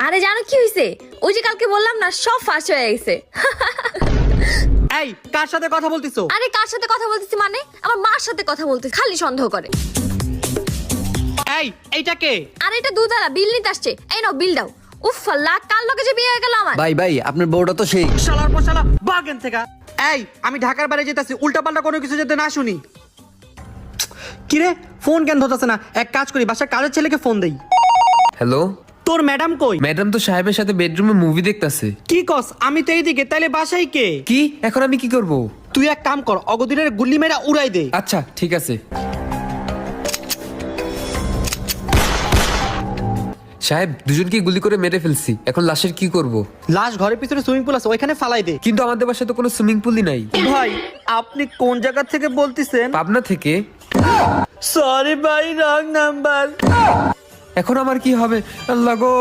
আরে জানো কি হয়েছে? ওই যে কালকে বললাম না, সব ফাঁস হয়ে গেছে। এই কার সাথে কথা বলতিছো? আরে কার সাথে কথা বলতেছি মানে? আমার মার সাথে কথা বলতেছি, খালি সন্দেহ করে। এই এইটা কে? আরে এটা দুধারা বিল নিতে আসছে, এই নাও বিল দাও। উফ আল্লাহ, কার লগে যে বিয়ে হয়ে গেল আমার। ভাই আপনার বউটা তো সেই শালার পর শালা বাগেন থেকে। এই আমি ঢাকার বাইরে যেতেছি, উল্টাপাল্টা কোনো কিছু যাতে না শুনি। কিরে ফোন কেন ধরতেছে না? এক কাজ করি, বাসার কাজের ছেলেকে ফোন দেই। হ্যালো, তোর ম্যাডাম কই? ম্যাডাম তো সাহেবের সাথে বেডরুমে মুভি দেখতাছে। কি কস? আমি তো এইদিকে, তাইলে বাসায় কে? কি এখন আমি কি করব? তুই এক কাম কর, অগদিনের গুল্লি মেরা উড়াই দে। আচ্ছা ঠিক আছে। সাহেব, দুজনকে গুলি করে মেরে ফেলছি, এখন লাশের কি করব? লাশ ঘরের পিছনে সুইমিং পুল আছে, ওইখানে ফালাই দে। কিন্তু আমাদের বাসায় তো কোনো সুইমিং পুলই নাই। ভাই আপনি কোন জায়গা থেকে বলতেছেন? পাবনা থেকে। সরি ভাই, রং নাম্বার। এখন আমার কি হবে? আল্লাহ গো।